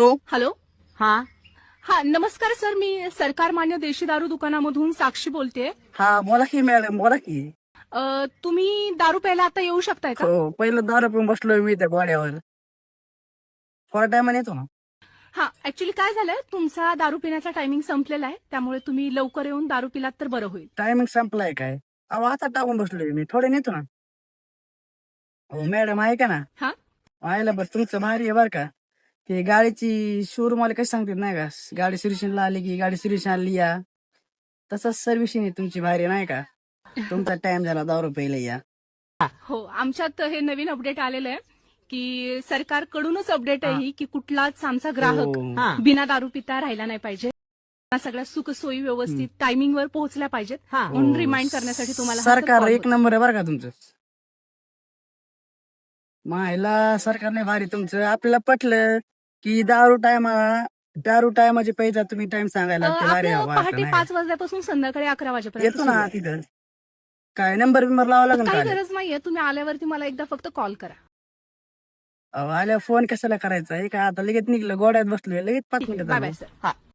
बोलतो. हॅलो. हा हा नमस्कार सर, मी सरकार मान्य देशी दारू दुकानामधून साक्षी बोलतेय. हा बोला की मॅडम, बोला की. तुम्ही दारू प्यायला आता येऊ शकताय का? हो, पहिलं दारू पिऊन बसलोय मी त्या गोड्यावर. थोड्या टायमाने येतो ना. हा ऍक्च्युली काय झालंय, तुमचा दारू पिण्याचा टायमिंग संपलेला आहे, त्यामुळे तुम्ही लवकर येऊन दारू पिलात तर बरं होईल. टायमिंग संपलाय काय? अहो आता टाकून बसलोय मी, थोडे नेतो ना. हो मॅडम ऐका ना. हा आयला बस तुमचं भारी आहे बरं का. ते गाडीची शोरूम वाले कशी सांगतात नाही का, गाडी सर्व्हिसिंगला आली की गाडी सर्व्हिसिंग आली या. तसंच सर्व्हिसिंग आहे तुमची भारी नाही का. तुमचा टाइम झाला दारू प्यायला या. हो, आमच्यात हे नवीन अपडेट आलेलं आहे की सरकारकडूनच अपडेट आहे ही की कुठलाच आमचा ग्राहक हो. हा बिना दारू पिता राहिला नाही पाहिजे. सगळ्या सुखसोयी व्यवस्थित टायमिंगवर पोहोचल्या पाहिजेत, हा. म्हणून रिमाइंड करण्यासाठी तुम्हाला हा सरकार call एक होता. नंबर आहे बरं का तुमचं. मायला सरकारने भारी तुमचं. आपल्याला पटलं की दारू टायमाचे पैसा तुम्ही टाइम सांगायला ते भारी आपलं हवा पहाटे 5 वाजल्यापासून संध्याकाळी 11 वाजेपर्यंत येतो सुरू ना आहे. तिथं. काय नंबर बिंबर लावा लागेल काही का? गरज नाहीये, तुम्ही आल्यावरती मला एकदा फक्त कॉल करा. आल्यावर फोन कशाला करायचा आहे का? आता लगेच निघलं गोड्यात बसलोय लगेच 5 मिनिटात बाय आलो. Bye sir. हा